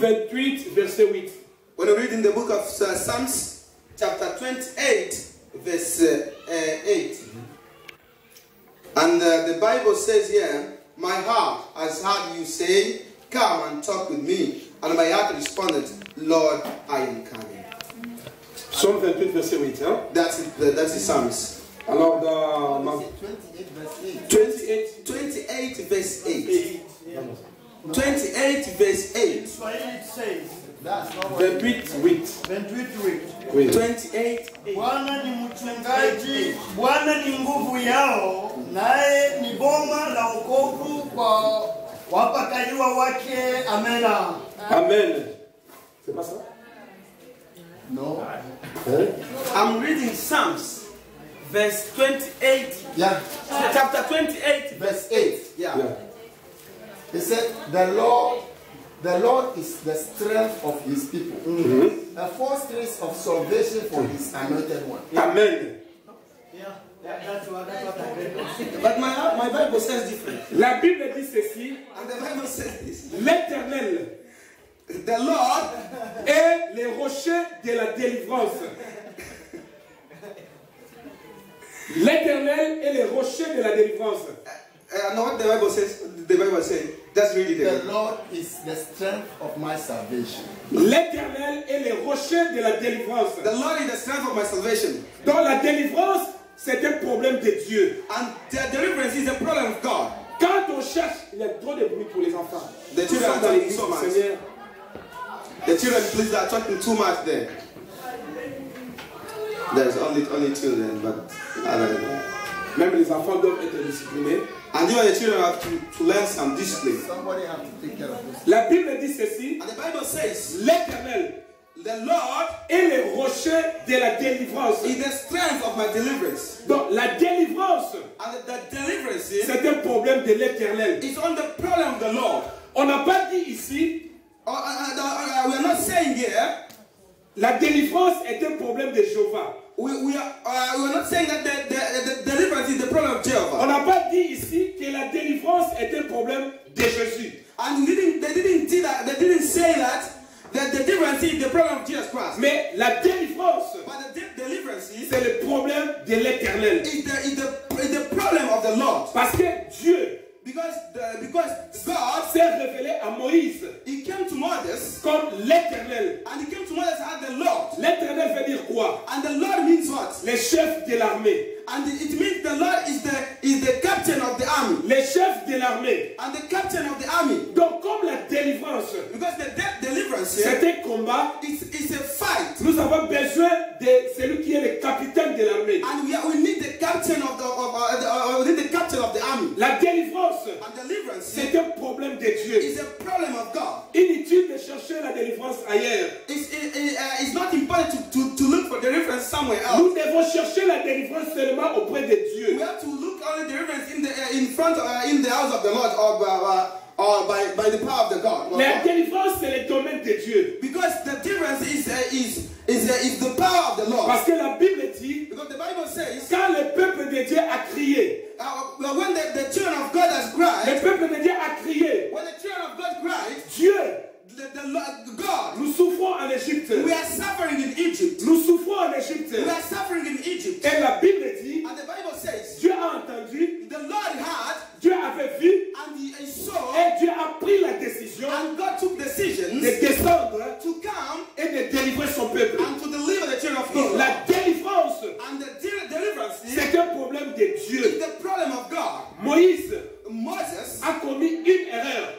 28, verset 8. When we read in the book of Psalms, chapter 28, verse 8. And the Bible says here, my heart has heard you say, come and talk with me. And my heart responded, Lord, I am coming. Psalm 28, verset 8. Hein? That's the Psalms. Alors, dans 28 verse 8. 28 verse 8. 28 verse 8. That's not what 28, 8. 28 Oui. 28. Bwana ni mchungaji, Bwana ni nguvu yao, naye ni boma la wokovu kwa wapakaliwa wake. Amena. Amen. C'est pas ça? No. Hein? I'm reading Psalms, verse 28. Yeah. Chapter 28, Verse 8. yeah. Yeah. He said, the Lord is the strength of his people. A fortress of salvation for his anointed one. Amen. Yeah, that's what I read. But my Bible says different. La Bible dit ceci. And the Bible says this. L'Éternel The Lord est les rochers de la délivrance. L'Éternel est les rochers de la délivrance. and what the Bible says, just read it The again. Lord is the strength of my salvation. L'Éternel est les rochers de la délivrance. The Lord is the strength of my salvation. Donc la délivrance, c'est un problème de Dieu. And the deliverance is a problem of God. Quand on cherche, il y a trop de bruit pour les enfants. The children Ils sont are dans talking l'église so du much. Seigneur. The children, please, are talking too much there. There's only children, but I don't know. Même les enfants doivent être disciplinés. And even the children have to learn some discipline. Somebody have to take care of this. La Bible dit ceci. And the Bible says, L'Éternel the Lord est les rochers de la délivrance. is the strength of my deliverance. Donc la délivrance, And the deliverance is c'est un problème de l'Éternel. on the problem of the Lord. On n'a pas dit ici, We are not saying here, la délivrance est un problème de Jéhovah. we are not saying that the deliverance is the problem of On Jehovah. n'a pas dit ici que la délivrance est un problème de Jésus. And they didn't say that the deliverance is the problem of Jesus Christ. Mais la délivrance, But the deliverance is c'est le problème de l'Éternel. the problem of the Lord. Parce que Dieu Because God, s'est révélé à Moïse he came to Moses, comme l'Éternel. and he came to Moses as the Lord. L'Éternel veut dire quoi? And the Lord means what? Le chef de l'armée. And it means the Lord is the captain of the army. Le chef de l'armée. And the captain of the army. Donc comme la délivrance, Because the deliverance c'est here, un combat, it's a fight. nous avons besoin de celui qui est le capitaine de l'armée. And we need the captain of the army. La délivrance, And deliverance c'est un problème de Dieu. is a problem of God. Inutile de chercher la délivrance ailleurs. It's not important to look for deliverance somewhere else. Nous devons chercher la délivrance seulement auprès de Dieu. We have to look only deliverance in the house of the Lord or by the power of the God. La délivrance, c'est le domaine de Dieu. Because the deliverance is the power of the Lord. Parce que la Bible dit, Because the Bible says, quand le peuple de Dieu a crié, when the children of God has cried, le peuple de Dieu a crié, when the children of God cried, Dieu, God, nous souffrons en Égypte. we are suffering in Egypt. Nous souffrons en Égypte. We are suffering in Egypt. Et la Bible dit, And the Bible says, Dieu a entendu, the Lord heard, Dieu avait vu, and he saw, et Dieu a pris la décision and God took decisions de descendre to come et de délivrer son peuple. and to deliver the children of Donc, Israel. la délivrance, And the deliverance c'est un problème de is Dieu. the problem of God. Moïse Moses, a commis une erreur.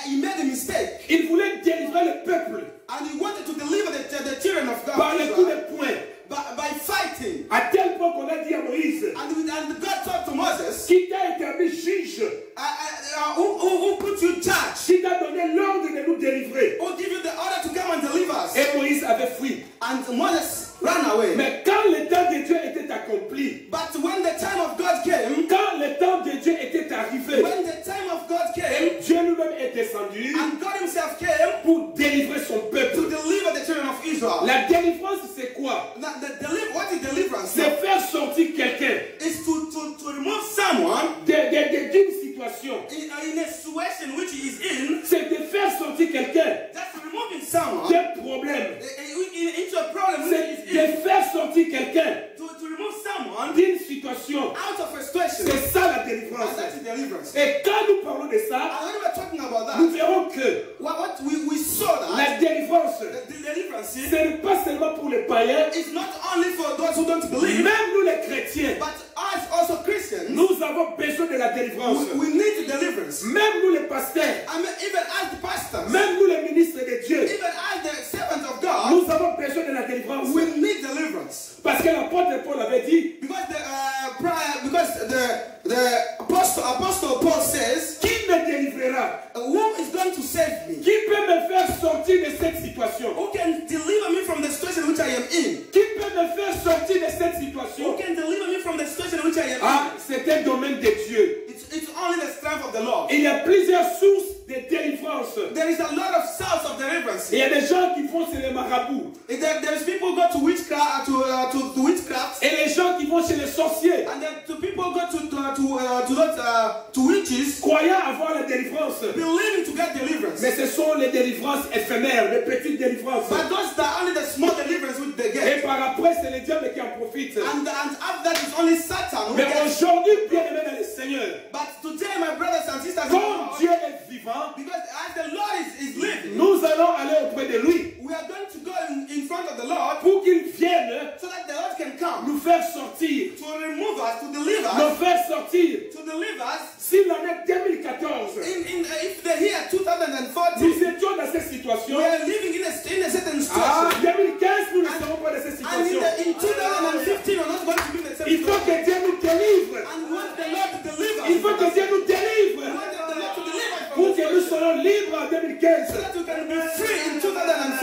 he made a mistake, Il voulait délivrer le peuple and he wanted to deliver the children of God par le coup de poing. by fighting. À tel point qu'on a dit à Moïse, And God talked to Moses, qui t'a établi juge, who put you in charge, qui t'a donné l'ordre de nous délivrer. who give you the order to come and deliver us. Et Moïse avait fui. And Moses ran away. Mais quand le temps de Dieu était accompli, But when the time of God came, quand le temps de Dieu était arrivé, when the time of God came, Dieu lui-même est descendu and God himself came pour délivrer son to peuple. deliver the children of Israel. La délivrance, c'est quoi? Now, what is deliverance? C'est faire sortir quelqu'un Is to remove someone d'une situation. in a situation which he is in, C'est de faire sortir quelqu'un just to remove someone des problèmes, into a problem, c'est de faire sortir quelqu'un to remove someone d'une situation. out of a situation. C'est ça la délivrance. And that is deliverance. Et quand nous parlons de ça, And when we're talking about nous that, verrons que what we saw that la délivrance, the deliverance ce n'est pas seulement pour les païens, is not only for those who don't believe, même nous les chrétiens, but us also Christians. nous avons besoin de la délivrance. We need deliverance. Même nous les pasteurs, I mean, even as the pastors, même nous les ministres de Dieu, even as the servants of God, nous avons besoin de la délivrance. we need deliverance. Parce que l'apôtre Paul avait dit, Because the apostle Paul says, qui me délivrera? who is going to save me? Qui peut me faire sortir de cette situation? Who can deliver me from the situation which I am in? Qui peut me faire sortir de cette Who situation? can deliver me from the situation which I am Ah, in? c'est un domaine de Dieu. It's only the strength of the Lord. Il y a plusieurs sources de délivrance. There is a lot of source of deliverance. Il y a des gens qui vont chez les marabouts. There's people go to witchcraft, to witchcraft, Et les gens qui vont chez les sorciers, and then the people go to witches, croyant avoir la délivrance. believing to get deliverance. Mais ce sont les délivrances éphémères, les petites délivrances. But those are only the small deliverance which they Et get. par après, c'est le diable qui en profite. And after that is only Satan who Mais gets. aujourd'hui, bien aimé dans le Seigneur, But today, my brothers and sisters, in the comme Lord, Dieu est vivant, because as the Lord is living, nous allons aller auprès de lui we are going to go in front of the Lord pour qu'il vienne so that the Lord can come nous faire sortir, to remove us, to deliver nous us, faire sortir. to deliver us. Si l'année 2014, If the year 2014, nous étions dans cette situation, we are living in a certain ah, situation, 2015, nous ne serons pas dans cette and situation. in 2015, we're not going to be in the same Il faut situation. que Dieu nous délivre. And we want the Lord to deliver us. Il faut que Dieu nous We délivre want the Lord to deliver us from pour this que nous situation, soyons libres en 2015. so that we can be free in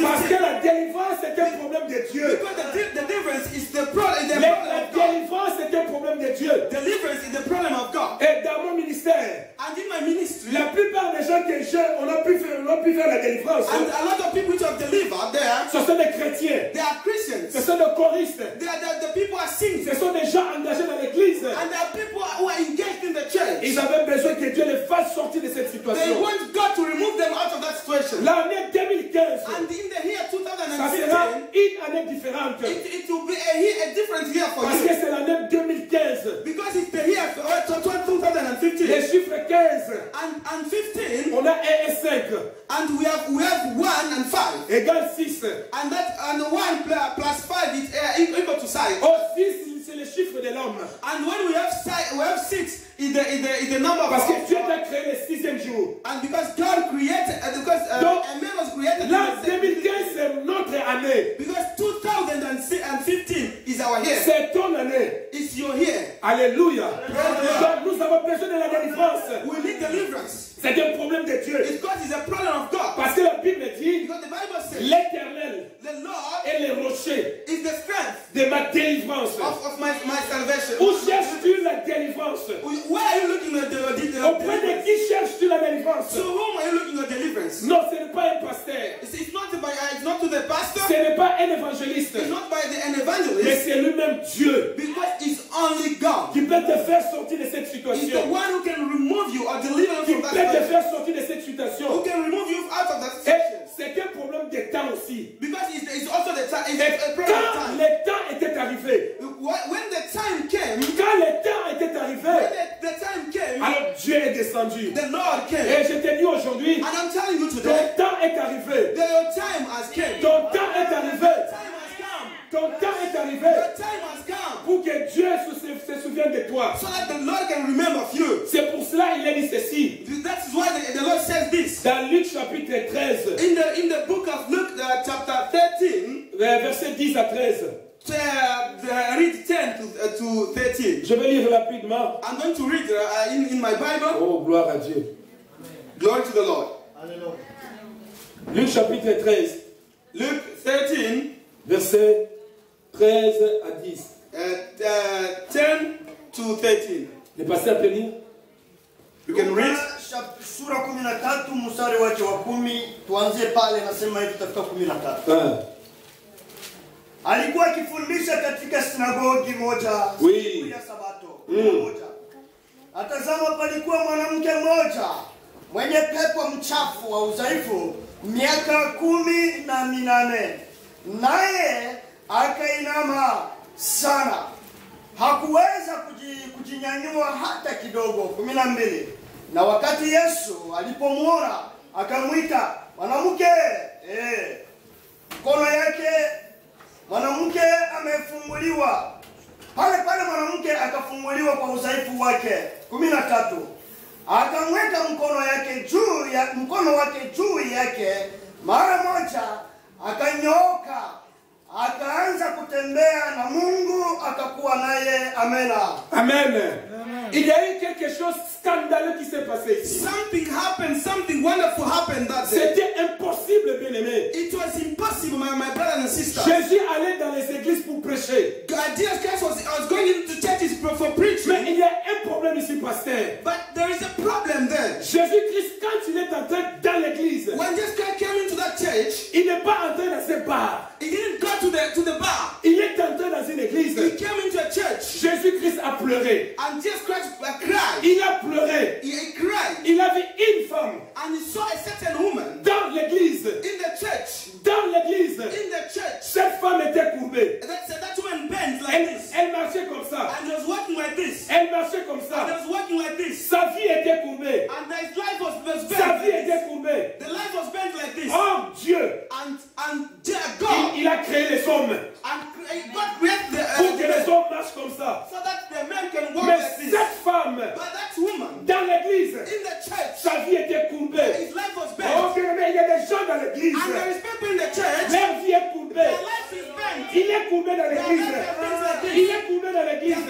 Parce que 2015. la délivrance est un problème de Dieu. Because the difference is the problem La of God. délivrance est un problème de Dieu. Deliverance is the problem of God. Et dans mon ministère, And in my ministry, la plupart des gens que j'ai, on a pu faire la délivrance. and a lot of people which have delivered there, Ce sont des chrétiens, they are Christians. ce sont des choristes, They are the people are singing. ce sont des gens engagés dans l'église. And there are people who are engaged in the church. Ils avaient besoin que Dieu les fasse sortir de cette They situation. want God to remove them out of that situation. L'année 2015, And in the year ça sera 2015, une année différente. it will be a different year for Parce que you. c'est l'année 2015. Because it's the year 2015. Les chiffres 15, And 15, on a 1 et 5, and we have 1 and 5. égale 6. And 1 plus 5 is equal to 6. Oh, 6, c'est le chiffre de l'homme. And when we have 6 is the number of Parce que God. Dieu t'a créé le 6e jour. And because God created, Donc, a man was created. L'an 2015, c'est notre année. Because 2015 is our year. C'est ton année. It's your year. Alléluia. Donc, nous avons besoin de la délivrance. We need deliverance. C'est un problème de Dieu. It's because it's a problem of God. Parce que la Bible dit, Because the Bible says l'Éternel the Lord est le rocher is the strength de ma délivrance. of my salvation. Où cherches-tu la délivrance? Where are you looking at the Auprès de deliverance? qui cherches-tu la délivrance? So whom are you looking at deliverance? Non, ce n'est pas un pasteur. It's not to the pastor. Ce n'est pas un évangéliste. It's not by an Mais evangelist. c'est lui-même Dieu Because it's only God. qui peut te faire sortir de cette He's the situation. one who can remove you or deliver you Qui from peut that te situation. faire sortir de cette Who situation. can remove you out of that Et situation. c'est un problème de temps aussi. Because it's also the time. It's Et a problem of quand time. le temps était arrivé, When the time came, quand le temps était arrivé, when the time came, alors Dieu est descendu. the Lord came. Et je te dis aujourd'hui, And I'm telling you ton today, temps est arrivé. that your time has come. Ton temps est arrivé. Time has come. Ton temps est arrivé Your time has come. pour que Dieu se souvienne de toi. So that the Lord can remember of you. C'est pour cela qu'il a dit ceci. That is why the Lord says this. Dans Luc chapitre 13, In the book of Luke, chapter 13, versets 10 à 13. read 10 to 13. Je vais lire rapidement. I'm going to read in my Bible. Oh, gloire à Dieu. Glory to the Lord. Alléluia. Luc chapitre 13, Luke 13, versets 13 à 10. 10 to 13. Le pasteur peut lire? You can read. Sura 13 mstari wake wa 10, tuanzie pale, nasema hivi tutafika 13. Alikuwa akifundisha katika sinagogi moja siku ya Sabato moja. Atazama, palikuwa mwanamke mmoja mwenye pepo mchafu wa udhaifu miaka 18, naye akainama sana, hakuweza kujinyanyua hata kidogo. 12. Na wakati Yesu alipomwona akamwita, mwanamke, mkono yake mwanamke amefunguliwa. Pale pale mwanamke akafunguliwa kwa udhaifu wake. 13. Akamweka mkono wake juu yake, mara moja akanyooka, akaanza kutembea, na Mungu akakuwa naye. Amena. Amen. Il y a eu quelque chose de scandaleux qui s'est passé ici. Something happened, something wonderful happened that day. C'était impossible, bien-aimé. It was impossible, my brothers and sisters. Jésus allait dans les églises pour prêcher. Jesus Christ was going into churches for preaching. Mais il y a un problème ici, pasteur. But there is a problem there. Jésus-Christ, quand il est entré dans l'église, When Jesus Christ came into that church, il n'est pas entré dans ce bar. he didn't go to the bar. Il est entré dans une église. He came into a church. Jésus-Christ a pleuré. And Jesus Christ cried. Il a pleuré. He cried. Il a vu une femme And he saw a certain woman dans l'église. in the church. Dans l'église, In the church. cette femme était courbée. That woman bent like Elle, this. elle marchait comme ça. And he was walking like this. Elle marchait comme And he ça. was walking like this. Sa vie était courbée. And his life was bent. Sa vie Like était this. courbée. The life was bent like this. Oh Dieu, And God, il a créé les hommes and God created pour que les hommes marchent comme ça. so that the men can walk Mais like this. cette femme, But that woman dans l'église, in the church, sa vie était courbée. his life was Oh, bent. bien aimé, il y a des gens dans l'église. And there is people in the church, Leur vie est courbée. their life is bent. Il est courbé dans l'église. Il est courbé dans l'église.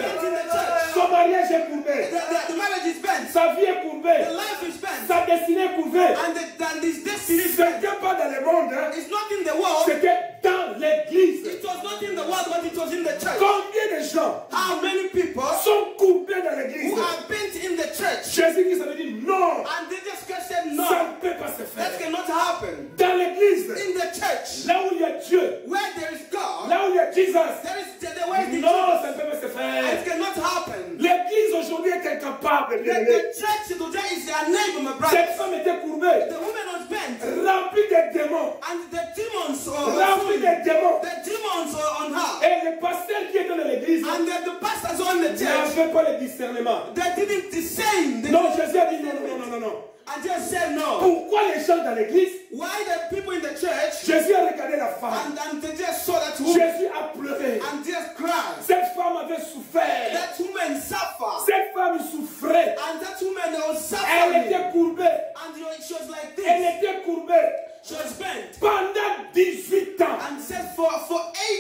Son mariage est courbé. The marriage is bent. Sa vie est courbée. The life is bent. Sa destinée est courbée. And this destiny is bent. C'était pas dans le monde, hein. It's not in the world. C'était dans l'église. It was not in the world, but it was in the church. Combien de gens How many people sont courbés dans l'église? who are bent in the church? Jésus-Christ avait dit non, And they just said ça no. ne peut pas se That faire. cannot happen. Dans l'église, In the church, là où il y a Dieu, where there is God, là où il y a Jésus, there is the way the non, ça church. ne peut pas se It faire. cannot happen. L'église aujourd'hui est incapable. The church today is their neighbor, my brother. Cette femme était courbée, The woman was bent, remplie de démons, and the demons remplie de démons. the demons are on her, Et le pasteur qui était dans l'église and the pastors on the church. n'avait pas le discernement. They didn't discern. Non, Jésus a dit non, non, non, non, non. And just said no. Pourquoi les gens dans l'église? Why the people in the church Jésus a regardé la femme. and they just saw that woman Jésus a pleuré. and just cried. Cette femme avait souffert. That woman suffered. Cette femme souffrait. And that woman was Elle suffering. était courbée. And she was like Elle this. était courbée She was bent. pendant 18 ans And said for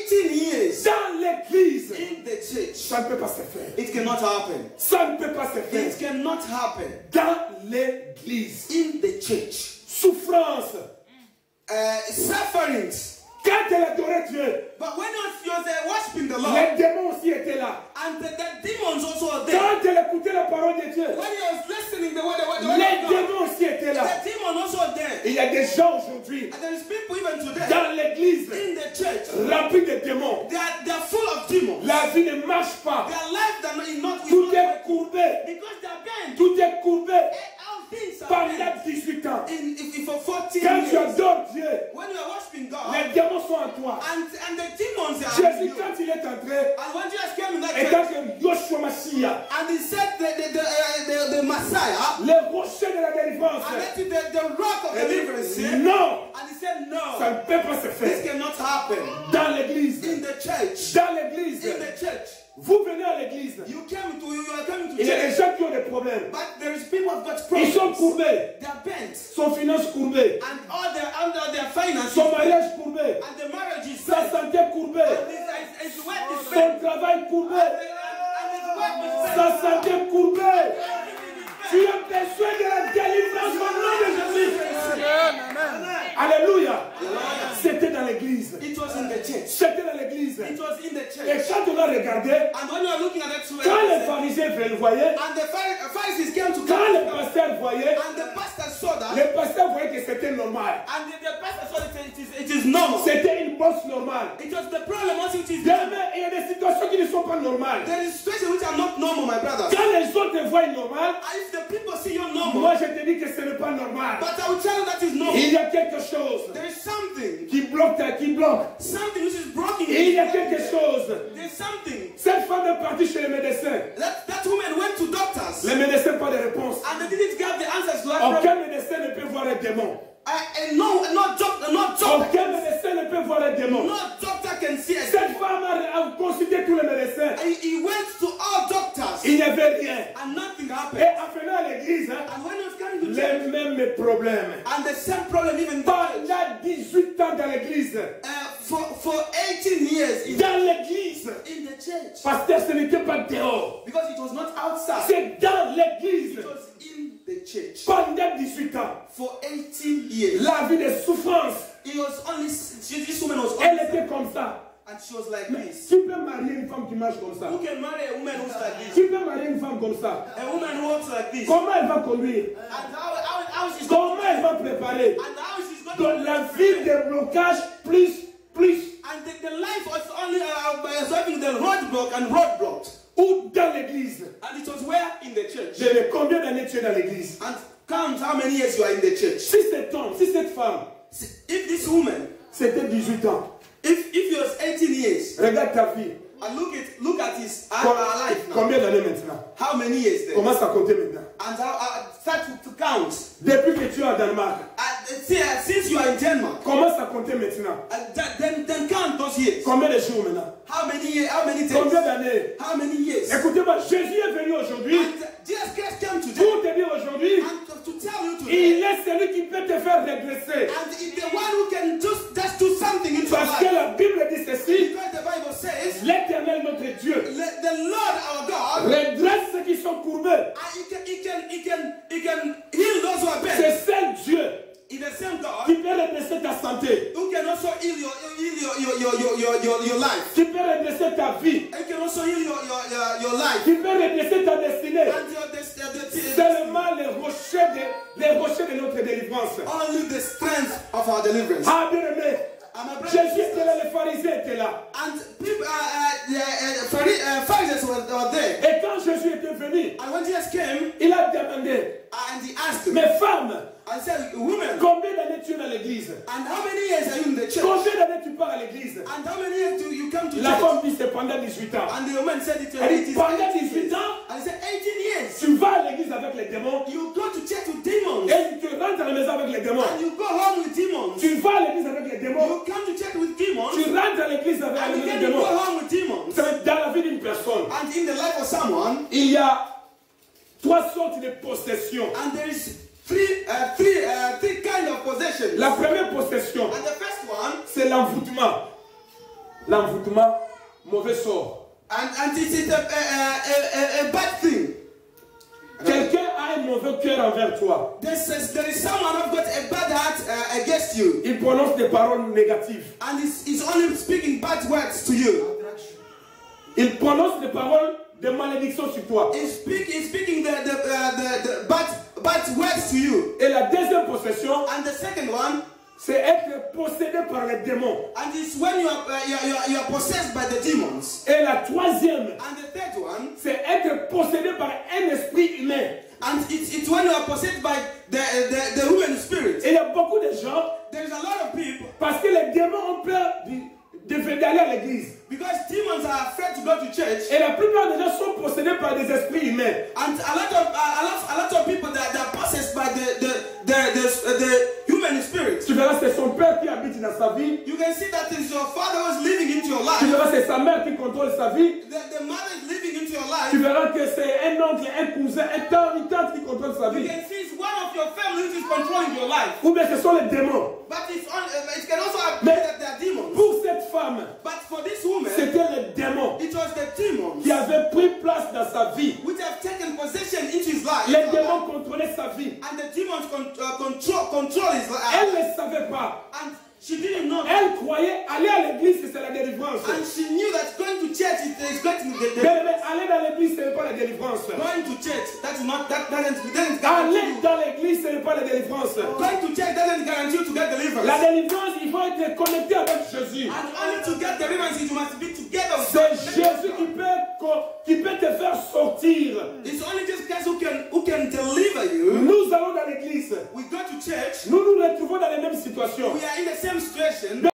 18 years dans l'église. in the church. Ça ne peut pas se faire. It cannot happen. Ça ne peut pas se faire. It cannot happen Dans l'église. in the church. Souffrance. Sufferings. Quand elle adorait Dieu, But when she was worshiping the Lord, les démons aussi étaient là. and the demons also were there. Quand elle écoutait la parole de Dieu, When he was listening the word of les God, démons aussi étaient là. the demon also were there. Et il y a des gens aujourd'hui And there is people even today dans l'église in the church. remplis de démons. They are full of demons. La vie ne marche pas. Their life is not Tout est courbé. because they are bent. Tout est courbé All things are pendant bent. 18 ans. If for 14 Quand tu years, adores Dieu, when you are worshiping God, les démons sont en toi. and the demons are in Jésus, you. quand il est entré, And when Jesus came in that et church, quand que Yoshua Mashiach, and he said the Messiah, le rocher de la délivrance, and that is the rock of il deliverance, dit, and non, he said no, ça ne peut pas se this faire. cannot happen Dans l'église, in the church. dans l'église, In the church, vous venez à l'église, you are coming to il y a des church, gens qui ont des problèmes. but there is people who've got Ils sont problems. courbés, They are bent, son finance courbée, and all under their finances, son mariage courbé, and the marriage is sa bent, santé courbée, and his work is son bent, travail courbé, and his work is sa bent. santé courbée. Tu as besoin de la délivrance au nom de Jésus. Alléluia. C'était dans l'église. It was in the church. C'était dans l'église. It was in the Et church. quand on a regardé, And when you are looking at that, quand les pharisiens le voyaient, and the Pharisees came to quand come, le pasteur voyait, and the pastor saw that, le pasteur voyait que c'était normal. and the pastor saw that it is normal. C'était une pensent normales. It was the problem also which is Demain, il y a des situations qui ne sont pas normales. there is situations which are not normal, my brothers. Quand les autres te voient normal, And if the people see you moi normal, je te dis que ce n'est pas normal. but I will tell you that is normal. Il y a quelque chose There is something qui bloque. which is broken. Et il y a quelque chose. There's something. Cette femme est partie chez les médecins. That woman went to doctors Les médecins pas de réponse. and they didn't get the answers to that problem. Aucun médecin ne peut voir un démon. And not doctor. Aucun médecin ne peut voir un démon. No doctor can see it. Cette femme a consulté tous les médecins. He went to all doctors Il n'y avait rien. and nothing happened. Et en venant à l'église, And when he was coming to church, les mêmes problèmes. and the same problem even Pendant 18 ans dans l'église. for 18 years Dans l'église. in the church, Pasteur, ce n'était pas dehors. because it was not outside, C'est dans l'église. it was in the church Pendant 18 ans. for 18 years. La vie de souffrance. It was only this woman was Elle only, était comme ça. and she was like this. Tu peux marier une femme qui marche comme ça. Who can marry a woman who's like this? Tu peux marier une femme comme ça. A woman who walks like this. Comment elle va conduire? And how she's going Comment elle va préparer? and how she's going Donc la vie de blocage plus. and the life was only by solving the roadblock and roadblocks. Ou dans l'église. And it was where in the church. Combien d'années tu es dans l'église? And count how many years you are in the church. Si cet homme, si cette femme, If this woman, c'était 18 ans. if he was 18 years, Regarde ta vie. and look at his our life now. Combien d'années maintenant? How many years then? Commence à compter maintenant. And start to count. Depuis que tu es en Danemark, Since you are in Denmark, commence à compter maintenant. then count those years. Combien de jours maintenant? How many years? How many days? Combien d'années? How many years? Écoutez-moi, Jésus est venu aujourd'hui And Jesus Christ came today pour te dire aujourd'hui, and to tell you today. il est celui qui peut te faire régresser. And it's the one who can just do something in your Parce que life. la Bible dit ceci, Because the Bible says, l'Éternel notre Dieu the Lord our God, redresse ceux qui sont courbés. he can heal those who are bent. C'est seul Dieu He's the same God qui peut redresser ta santé, who can also heal your life. qui peut redresser ta vie, He can also heal your life. qui peut redresser ta destinée. And your destiny. Seulement les rochers de notre délivrance. Only the strength of our deliverance. Ah, bien aimé, And my brothers Jésus était là, les pharisiens étaient là. and people, Pharisees were there. Et quand Jésus était venu, And when Jesus came, il a demandé, and he asked them, mais femme, and said, woman, combien d'années tu es dans l'église? and how many years are you in the church? Combien d'années tu pars à l'église? And how many years do you come to La church? femme dit, c'est pendant 18 ans. And the woman said it Elle dit, is pendant 18 18 years. ans, And he said, 18 years. tu vas à l'église avec les démons You go to church with demons. et tu rentres à la maison avec les démons. And you go home with demons. Tu vas à l'église avec les démons, You come to church with demons. tu rentres à l'église avec And les then you démons. go home with demons. C'est dans la vie d'une personne. And in the life of someone, Il y a 3 sortes de possessions. and there is three kind of possessions. La première possession, And the first one, c'est l'envoûtement. L'envoûtement, mauvais sort. and it is a bad thing. Quelqu'un a un mauvais cœur envers toi. There is someone who's got a bad heart against you, Il prononce des paroles négatives. and he's only speaking bad words to you. Il prononce des paroles de malédiction sur toi. He's speaking the bad words to you. Et la deuxième possession, And the second one, c'est être possédé par les démons. and it's when you are possessed by the demons. Et la troisième, And the third one, c'est être possédé par un esprit humain. and it's when you are possessed by the human spirit. Et il y a beaucoup de gens, There's a lot of people, parce que les démons ont peur d'aller à l'église. because demons are afraid to go to church. Et la plupart des gens sont possédés par des esprits humains. And a lot of people that are possessed by the human spirit. Tu verras, c'est son père qui habite dans sa vie. You can see that it's your father who's living into your Tu life. verras, c'est sa mère qui contrôle sa vie. The mother is living into your Tu life. verras que c'est un oncle, un cousin, un tante, une tante qui contrôle sa You vie. can see it's one of your family which is controlling your life. Ou bien ce sont les démons. But it can also appear Mais that they are demons. pour cette femme, But for this woman, c'était les démons it was the demons qui avaient pris place dans sa vie. which have taken possession into his life. Les démons contrôlaient sa vie. And the demons control his life. Elle ne savait pas. And She didn't know. Elle croyait aller à l'église, c'est la délivrance. And she knew that going to church is going to be the Mais aller dans l'église, ce n'est pas la délivrance. going to church, that is not that doesn't guarantee Aller you. dans l'église, ce n'est pas la délivrance. Going to church doesn't guarantee you to get deliverance. La délivrance, il faut être connecté avec Jésus. And only to get deliverance, you must be together with C'est God. Jésus qui peut te faire sortir. It's only just guys who can deliver you. Nous allons dans l'église. We go to church. Nous nous retrouvons dans les mêmes situations. We are in the same situation.